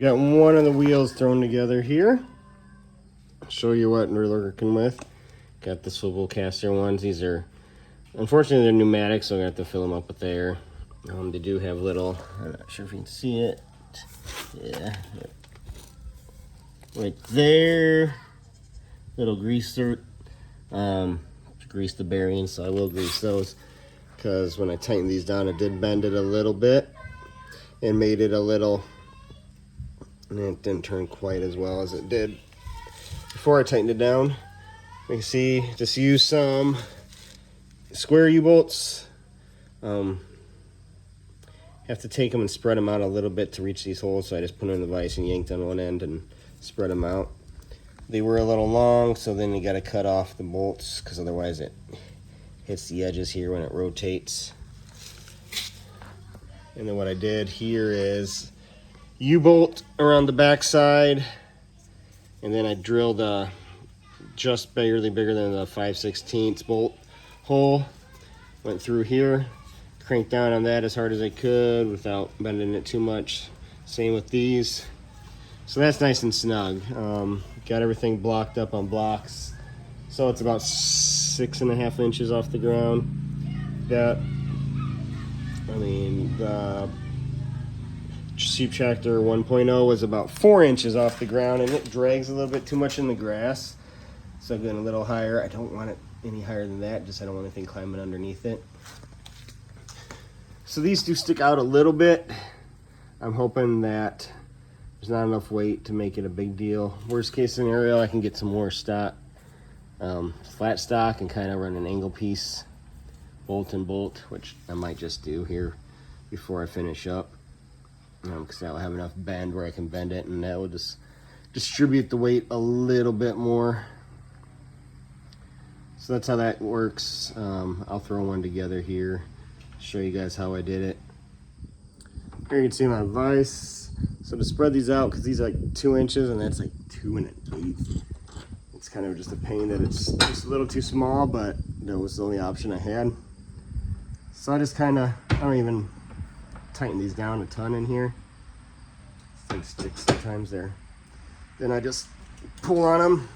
Got one of the wheels thrown together here. I'll show you what we're working with. Got the swivel caster ones. These are, unfortunately, they're pneumatic, so I'm going to have to fill them up with air. They do have little, I'm not sure if you can see it. Yeah. Right there. Little greaser. Grease the bearings, so I will grease those. Because when I tightened these down, it did bend it a little bit. And made it a little, and it didn't turn quite as well as it did before I tightened it down. You can see, just use some square U-bolts. Have to take them and spread them out a little bit to reach these holes, so I just put them in the vise and yanked on one end and spread them out. They were a little long, so then you got to cut off the bolts, because otherwise it hits the edges here when it rotates. And then what I did here is U-bolt around the back side, and then I drilled just barely bigger than the 5/16 bolt hole. Went through here, cranked down on that as hard as I could without bending it too much. Same with these. So that's nice and snug. Got everything blocked up on blocks, so it's about 6.5 inches off the ground. The Sheep Tractor 1.0 was about 4 inches off the ground, and it drags a little bit too much in the grass. So I'm going a little higher. I don't want it any higher than that, just I don't want anything climbing underneath it. So these do stick out a little bit. I'm hoping that there's not enough weight to make it a big deal. Worst case scenario, I can get some more stock, flat stock, and kind of run an angle piece, bolt and bolt, which I might just do here before I finish up. Because that will have enough bend where I can bend it, and that will just distribute the weight a little bit more. So that's how that works. I'll throw one together here, show you guys how I did it. Here you can see my vise. So to spread these out, because these are like 2 inches and that's like 2 1/8. It's kind of just a pain that it's just a little too small, but that was the only option I had. So I just I don't even tighten these down a ton in here. Things stick sometimes there. Then I just pull on them,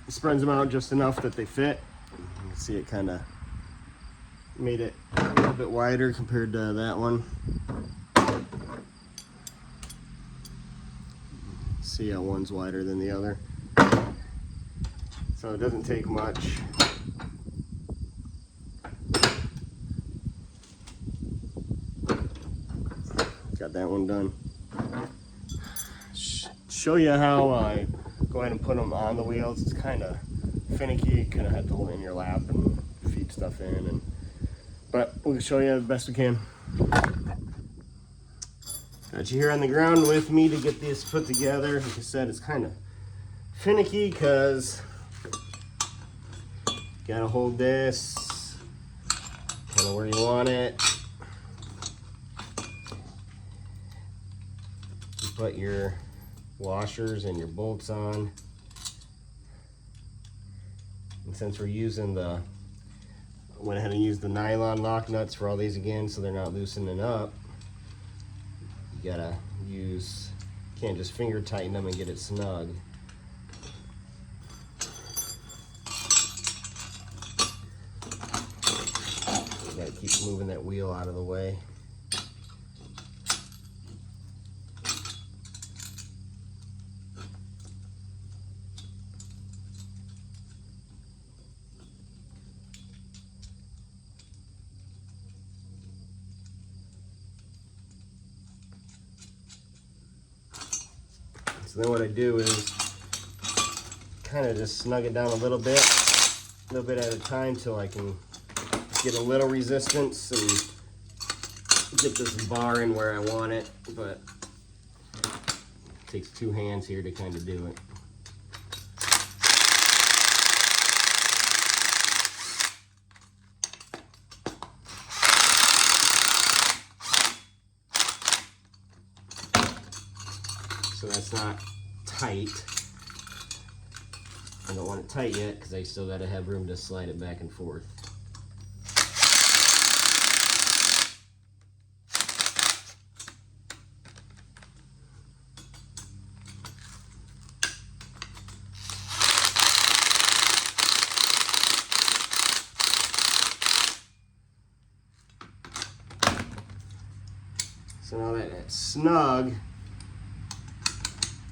spreads them out just enough that they fit. You can see it kind of made it a little bit wider compared to that one. See how one's wider than the other. So it doesn't take much. Got that one done. Show you how I go ahead and put them on the wheels. It's kind of finicky. You kind of have to hold it in your lap and feed stuff in, but we'll show you the best we can. Got you here on the ground with me to get this put together. Like I said, it's kind of finicky because gotta hold this kind of where you want it. You put your washers and your bolts on. And since we're using went ahead and used the nylon lock nuts for all these again, so they're not loosening up. You gotta can't just finger tighten them and get it snug. You gotta keep moving that wheel out of the way. So then what I do is kind of just snug it down a little bit at a time till I can get a little resistance and get this bar in where I want it, but it takes 2 hands here to kind of do it. So that's not tight. I don't want it tight yet because I still got to have room to slide it back and forth. snug,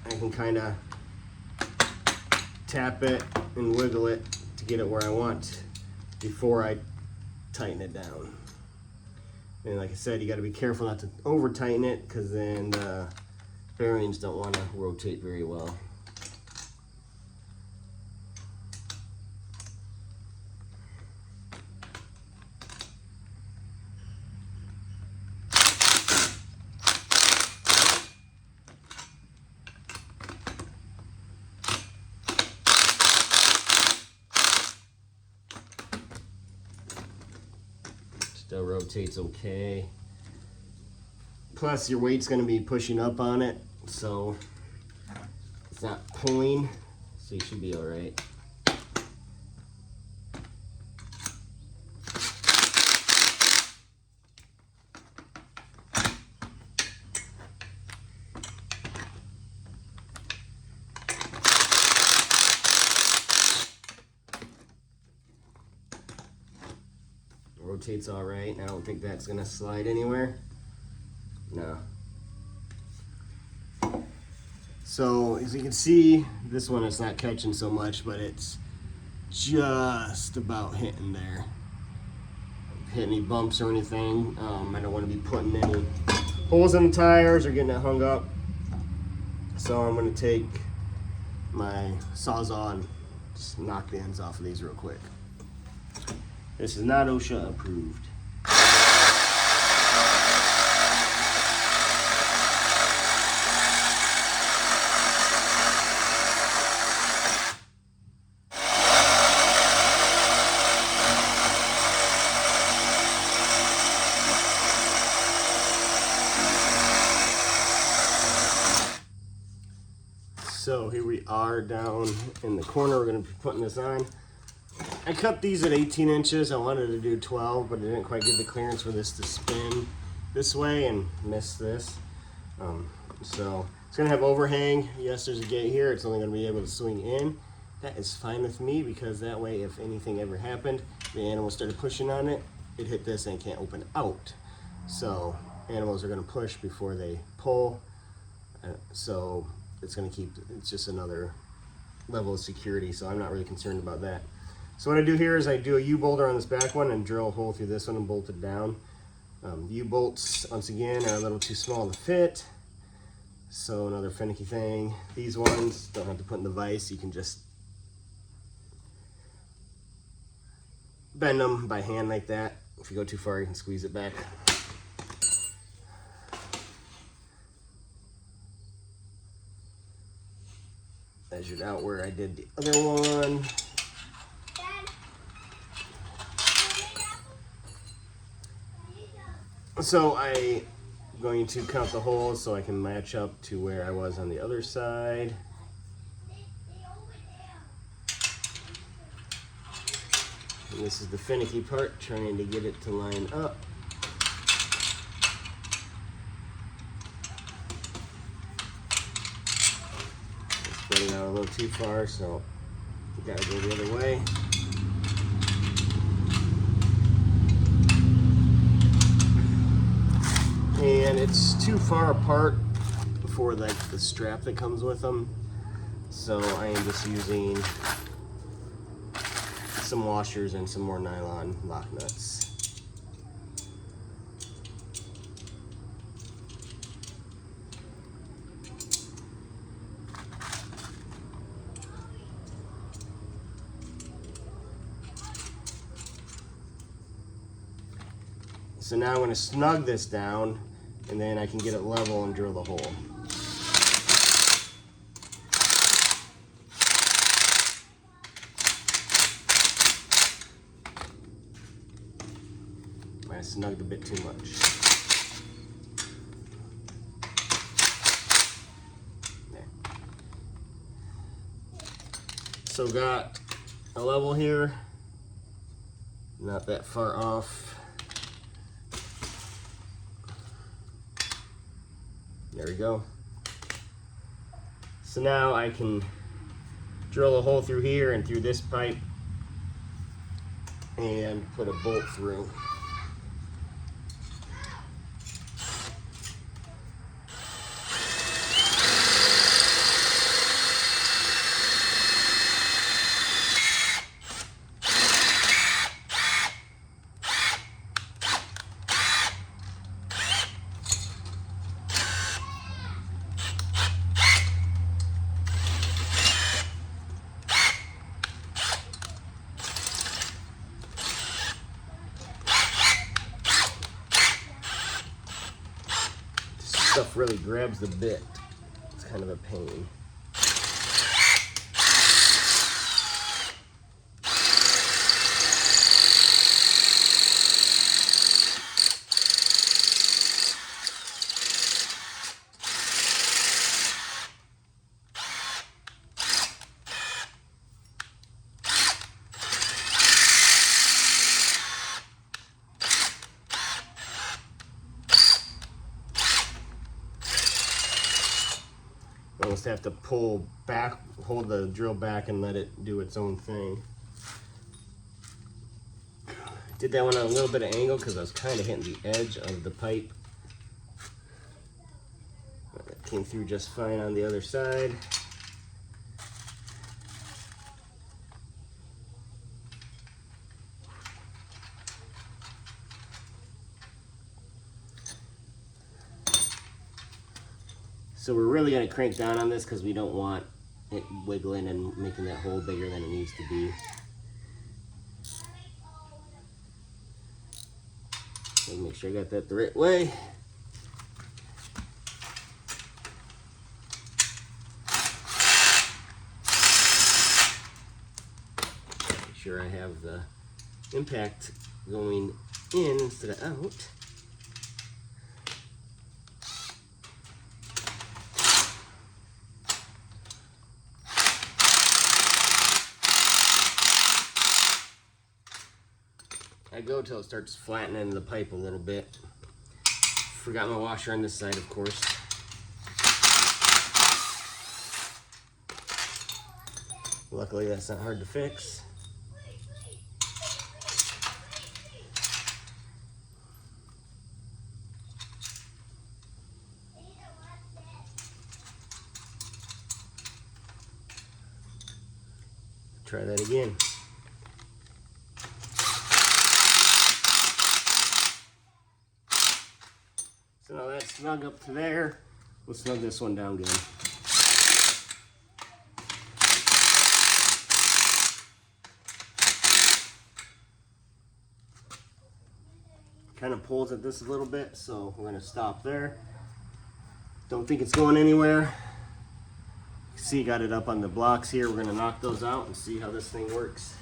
I can kind of tap it and wiggle it to get it where I want before I tighten it down. And like I said, you got to be careful not to over tighten it, because then the bearings don't want to rotate very well. Still rotates okay. Plus your weight's going to be pushing up on it, so it's not pulling, so you should be all right. Rotates all right. I don't think that's gonna slide anywhere. No. So as you can see, this one is not catching so much, but it's just about hitting there. Hit any bumps or anything. I don't want to be putting any holes in the tires or getting it hung up. So I'm going to take my Sawzall and just knock the ends off of these real quick. This is not OSHA approved. So here we are down in the corner. We're going to be putting this on. I cut these at 18 inches. I wanted to do 12, but I didn't quite get the clearance for this to spin this way and miss this. So it's going to have overhang. Yes, there's a gate here. It's only going to be able to swing in. That is fine with me, because that way if anything ever happened, the animal started pushing on it, it hit this and it can't open out. So animals are going to push before they pull. So it's going to keep, it's just another level of security, so I'm not really concerned about that. So what I do here is I do a U-bolter on this back one and drill a hole through this one and bolt it down. U-bolts, once again, are a little too small to fit, so another finicky thing. These ones don't have to put in the vise. You can just bend them by hand like that. If you go too far, you can squeeze it back. Measured out where I did the other one. So I'm going to count the holes so I can match up to where I was on the other side. And this is the finicky part, trying to get it to line up. Spread it out a little too far, so you gotta go the other way. And it's too far apart for like the strap that comes with them, so I am just using some washers and some more nylon lock nuts. So now I'm going to snug this down, and then I can get it level and drill the hole. I snugged a bit too much. There. So got a level here, not that far off. There we go. So now I can drill a hole through here and through this pipe and put a bolt through. really grabs the bit. It's kind of a pain. Almost have to pull back, hold the drill back and let it do its own thing. Did that one on a little bit of angle because I was kind of hitting the edge of the pipe. That came through just fine on the other side. So we're really going to crank down on this because we don't want it wiggling and making that hole bigger than it needs to be. So make sure I got that the right way. Make sure I have the impact going in instead of out. I go till it starts flattening the pipe a little bit. Forgot my washer on this side, of course. Luckily, that's not hard to fix. Try that again. So now that's snug up to there. We'll snug this one down good. Kind of pulls at this a little bit, so we're going to stop there. Don't think it's going anywhere. See, got it up on the blocks here. We're going to knock those out and see how this thing works.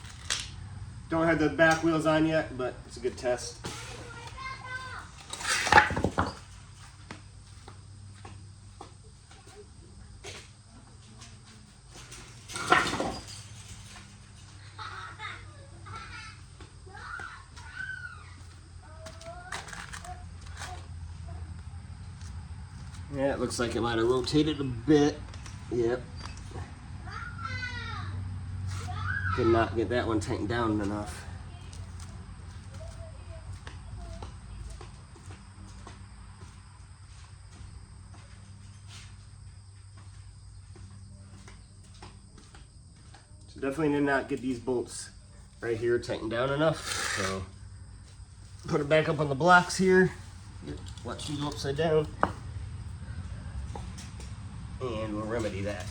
Don't have the back wheels on yet, but it's a good test. Yeah, it looks like it might have rotated a bit. Yep. Did not get that one tightened down enough. So definitely did not get these bolts right here tightened down enough. So put it back up on the blocks here. Watch me go upside down. And we'll remedy that.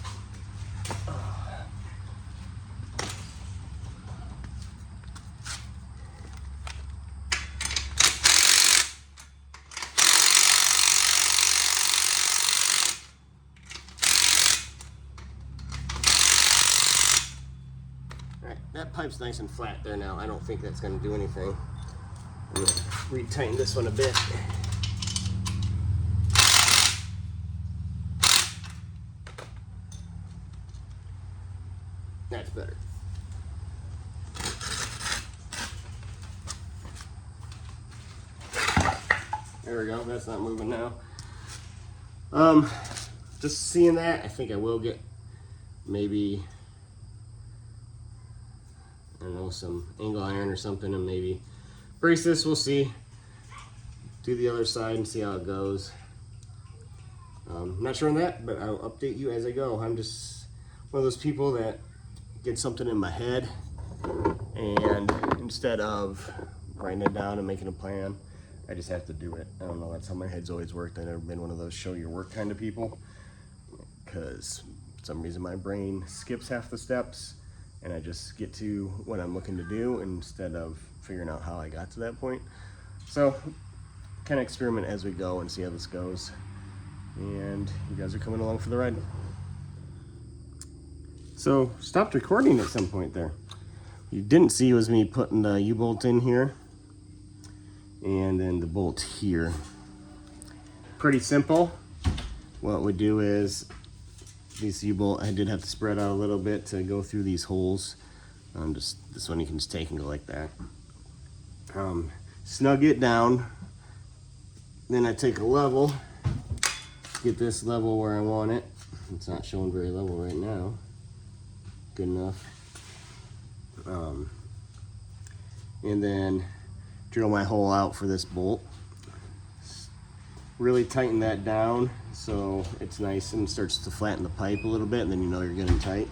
Alright, that pipe's nice and flat there now. I don't think that's going to do anything. I'm going to retighten this one a bit. That's better. There we go, that's not moving now. Just seeing that, I think I will get maybe, I don't know, some angle iron or something and maybe brace this, we'll see. Do the other side and see how it goes. Not sure on that, but I'll update you as I go. I'm just one of those people that get something in my head and instead of writing it down and making a plan, I just have to do it. I don't know, that's how my head's always worked. I've never been one of those show your work kind of people because for some reason my brain skips half the steps and I just get to what I'm looking to do instead of figuring out how I got to that point. So kind of experiment as we go and see how this goes. and you guys are coming along for the ride. So stopped recording at some point there. You didn't see was me putting the U-bolt in here and then the bolt here. Pretty simple. What we do is this U-bolt, I did have to spread out a little bit to go through these holes. Just this one you can just take and go like that. Snug it down. Then I take a level, get this level where I want it. It's not showing very level right now. Good enough. And then drill my hole out for this bolt. Really tighten that down so it's nice and starts to flatten the pipe a little bit, and then you know you're getting tight.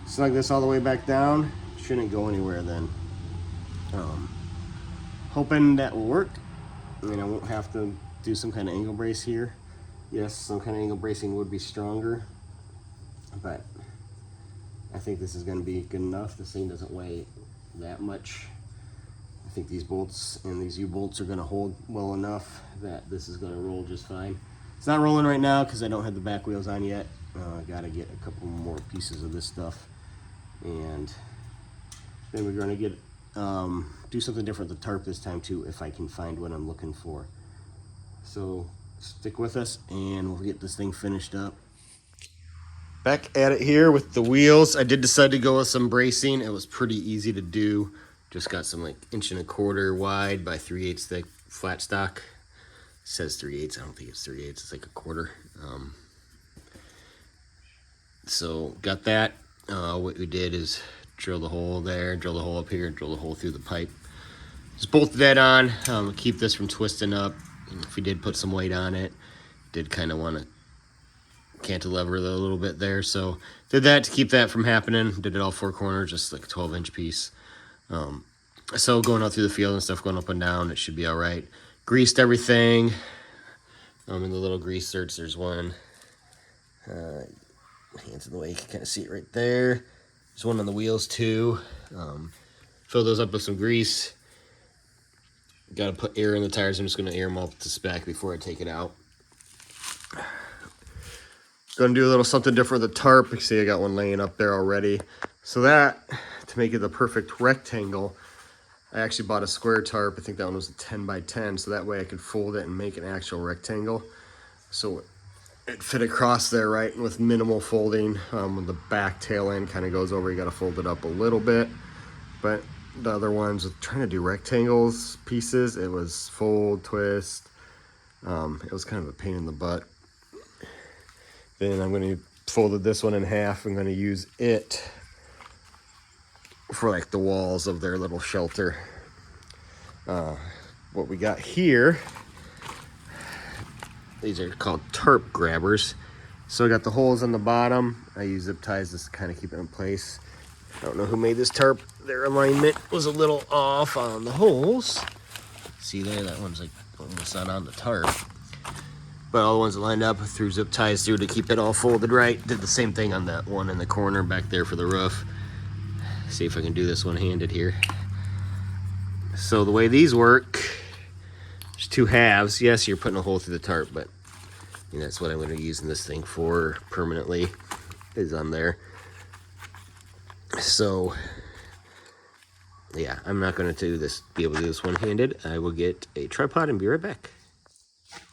Snug this all the way back down. Shouldn't go anywhere then. Hoping that will work. I mean, I won't have to do some kind of angle brace here. Yes, some kind of angle bracing would be stronger, but I think this is going to be good enough. This thing doesn't weigh that much. I think these bolts and these U-bolts are going to hold well enough that this is going to roll just fine. It's not rolling right now because I don't have the back wheels on yet. I got to get a couple more pieces of this stuff, and then we're going to get do something different with the tarp this time too, if I can find what I'm looking for. So stick with us and we'll get this thing finished up. Back at it here with the wheels. I did decide to go with some bracing. It was pretty easy to do. Just got some like 1.25 inch wide by 3/8 thick flat stock. It says 3/8. I don't think it's 3/8. It's like 1/4. So got that. What we did is drill the hole there, drill the hole up here, drill the hole through the pipe. Just bolted that on. Keep this from twisting up. And if we did put some weight on it, did kind of want to cantilever a little bit there, so did that to keep that from happening. Did it all 4 corners, just like a 12-inch piece. So going out through the field and stuff, going up and down, it should be all right. Greased everything. In the little grease certs, there's one. Hands in the way, you can kind of see it right there. There's one on the wheels too. Fill those up with some grease. Got to put air in the tires. I'm just going to air them up to spec before I take it out. Going to do a little something different with the tarp. You see I got one laying up there already. So that, to make it the perfect rectangle, I actually bought a square tarp. I think that one was a 10 by 10, so that way I could fold it and make an actual rectangle. So it fit across there, right, and with minimal folding. The back tail end kind of goes over. You got to fold it up a little bit. But the other ones, with trying to do rectangles pieces, it was fold, twist. It was kind of a pain in the butt. Then I'm going to fold this one in half. I'm going to use it for like the walls of their little shelter. What we got here, these are called tarp grabbers. So I got the holes on the bottom. I use zip ties just to kind of keep it in place. I don't know who made this tarp. Their alignment was a little off on the holes. See there, that one's like almost not on the tarp. But all the ones that lined up, threw zip ties through to keep it all folded right. Did the same thing on that one in the corner back there for the roof. See if I can do this one-handed here. So the way these work, there's 2 halves. Yes, you're putting a hole through the tarp, but you know, that's what I'm going to use in this thing for permanently, is on there. So yeah, I'm not going to be able to do this one-handed. I will get a tripod and be right back.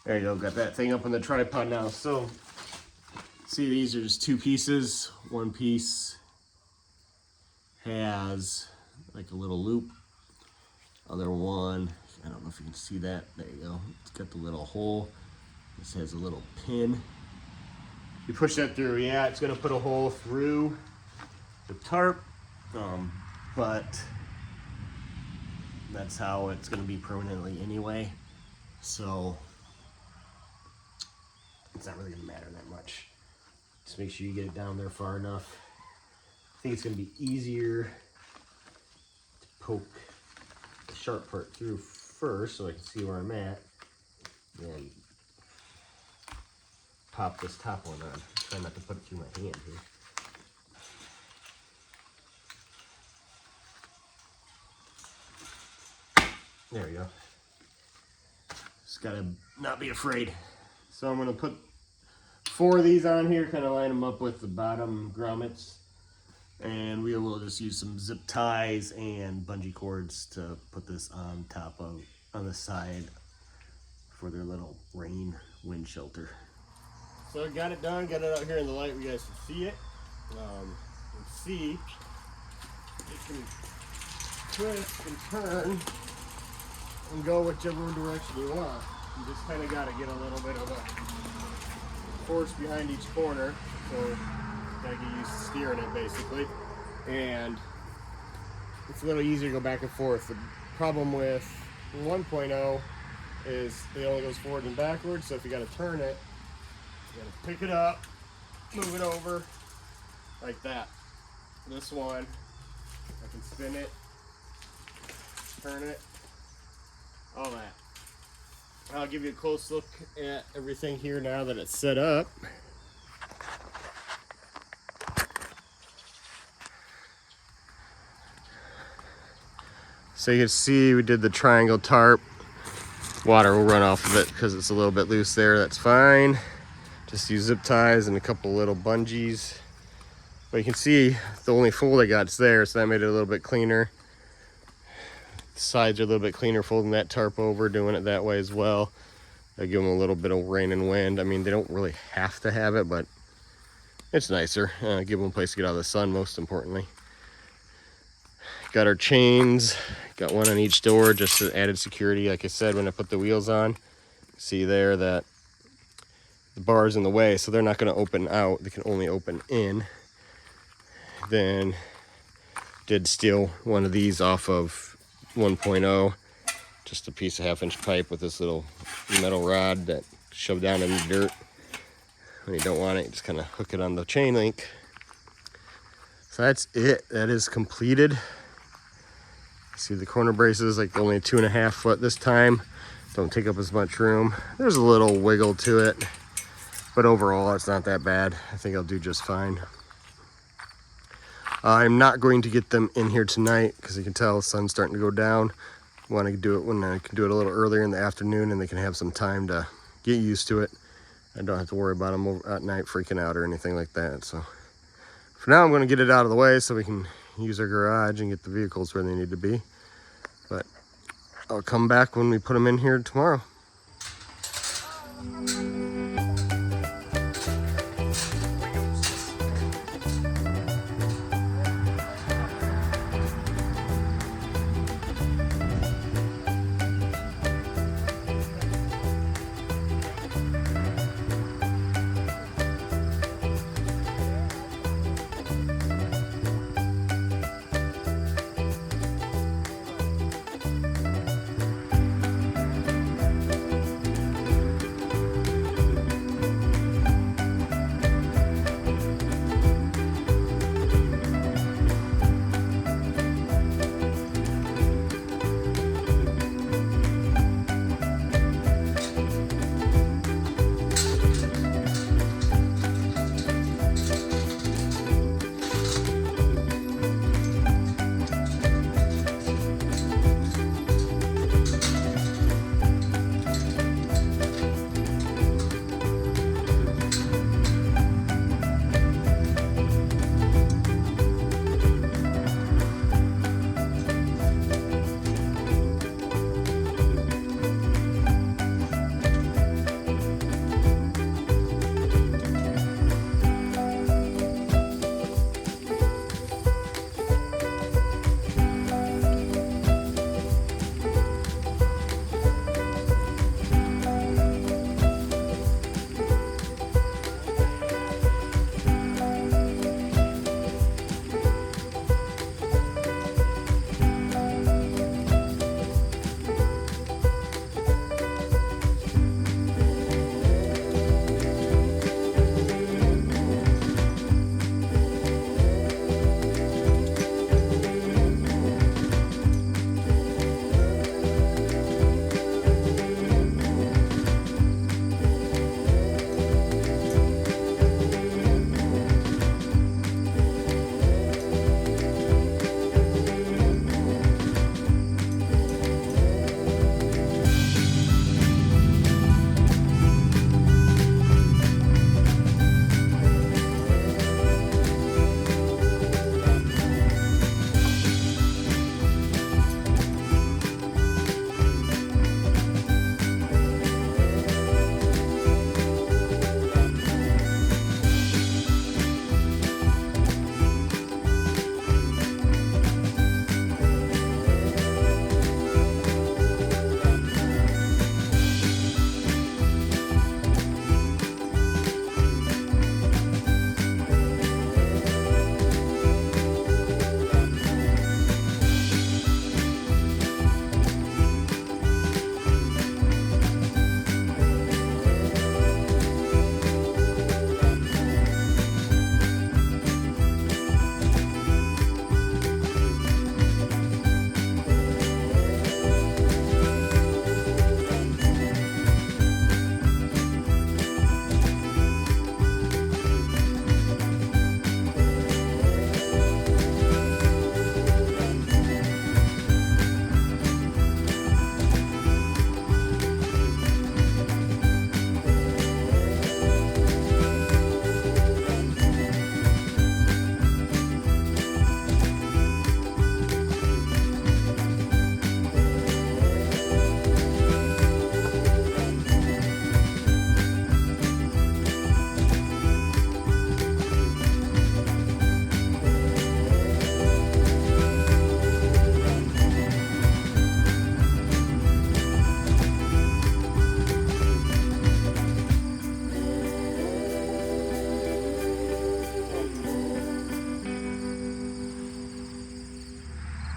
There you go, got that thing up on the tripod now. So see, these are just 2 pieces. One piece has like a little loop. Other one, I don't know if you can see that. There you go. It's got the little hole. This has a little pin. You push that through. Yeah, it's going to put a hole through the tarp, but that's how it's going to be permanently anyway. So it's not really going to matter that much. Just make sure you get it down there far enough. I think it's going to be easier to poke the sharp part through first so I can see where I'm at, then pop this top one on. Try not to put it through my hand here. There we go. Just gotta not be afraid. So I'm gonna put 4 of these on here, kind of line them up with the bottom grommets. And we will just use some zip ties and bungee cords to put this on top of, on the side for their little rain wind shelter. So I got it done, got it out here in the light where you guys can see it. You can see it can twist and turn and go whichever direction you want. You just kind of got to get a little bit of a force behind each corner, so you got to get used to steering it basically. And it's a little easier to go back and forth. The problem with 1.0 is it only goes forward and backwards, so if you got to turn it, you got to pick it up, move it over like that. This one, I can spin it, turn it, all that. I'll give you a close look at everything here now that it's set up. So you can see we did the triangle tarp. Water will run off of it because it's a little bit loose there. That's fine. Just use zip ties and a couple little bungees. But you can see the only fold I got is there, so that made it a little bit cleaner. The sides are a little bit cleaner, folding that tarp over, doing it that way as well. I give them a little bit of rain and wind. I mean, they don't really have to have it, but it's nicer. Give them a place to get out of the sun, most importantly. Got our chains, got one on each door, just for added security. Like I said, when I put the wheels on, see there that the bar's in the way, so they're not going to open out. They can only open in. Then did steal one of these off of 1.0, just a piece of 1/2-inch pipe with this little metal rod that shoved down in the dirt. When you don't want it, you just kind of hook it on the chain link. So that's it. That is completed. See the corner braces, like only 2.5 foot this time. Don't take up as much room. There's a little wiggle to it, but overall it's not that bad. I think I'll do just fine. I'm not going to get them in here tonight because you can tell the sun's starting to go down. Want to do it when I can do it a little earlier in the afternoon and they can have some time to get used to it. I don't have to worry about them at night freaking out or anything like that. So for now, I'm going to get it out of the way so we can use our garage and get the vehicles where they need to be. But I'll come back when we put them in here tomorrow.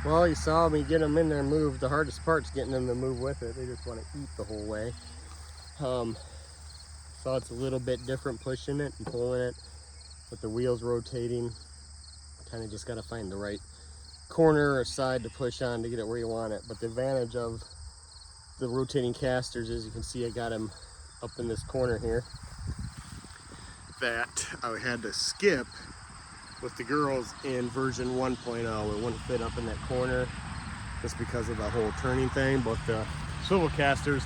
Well, you saw me get them in there moved. The hardest part's getting them to move with it. They just want to eat the whole way. So it's a little bit different pushing it and pulling it with the wheels rotating. Kind of just got to find the right corner or side to push on to get it where you want it. But the advantage of the rotating casters is, you can see I got them up in this corner here that I had to skip with the girls in version 1.0. It wouldn't fit up in that corner just because of the whole turning thing. But the swivel casters,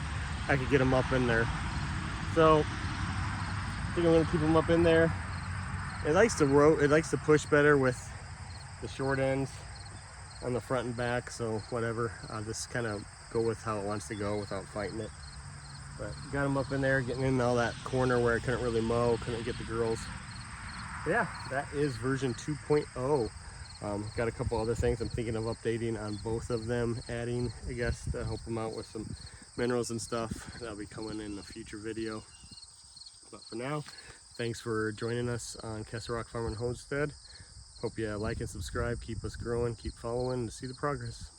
I could get them up in there. So I think I'm going to keep them up in there. It likes to push better with the short ends on the front and back, so whatever. I'll just kind of go with how it wants to go without fighting it. But got them up in there, getting in all that corner where I couldn't really mow, couldn't get the girls. But yeah, that is version 2.0. Got a couple other things I'm thinking of updating on both of them, adding, I guess, to help them out with some minerals and stuff. That'll be coming in a future video. But for now, thanks for joining us on Castle Rock Farm and Homestead. Hope you like and subscribe, keep us growing, keep following to see the progress.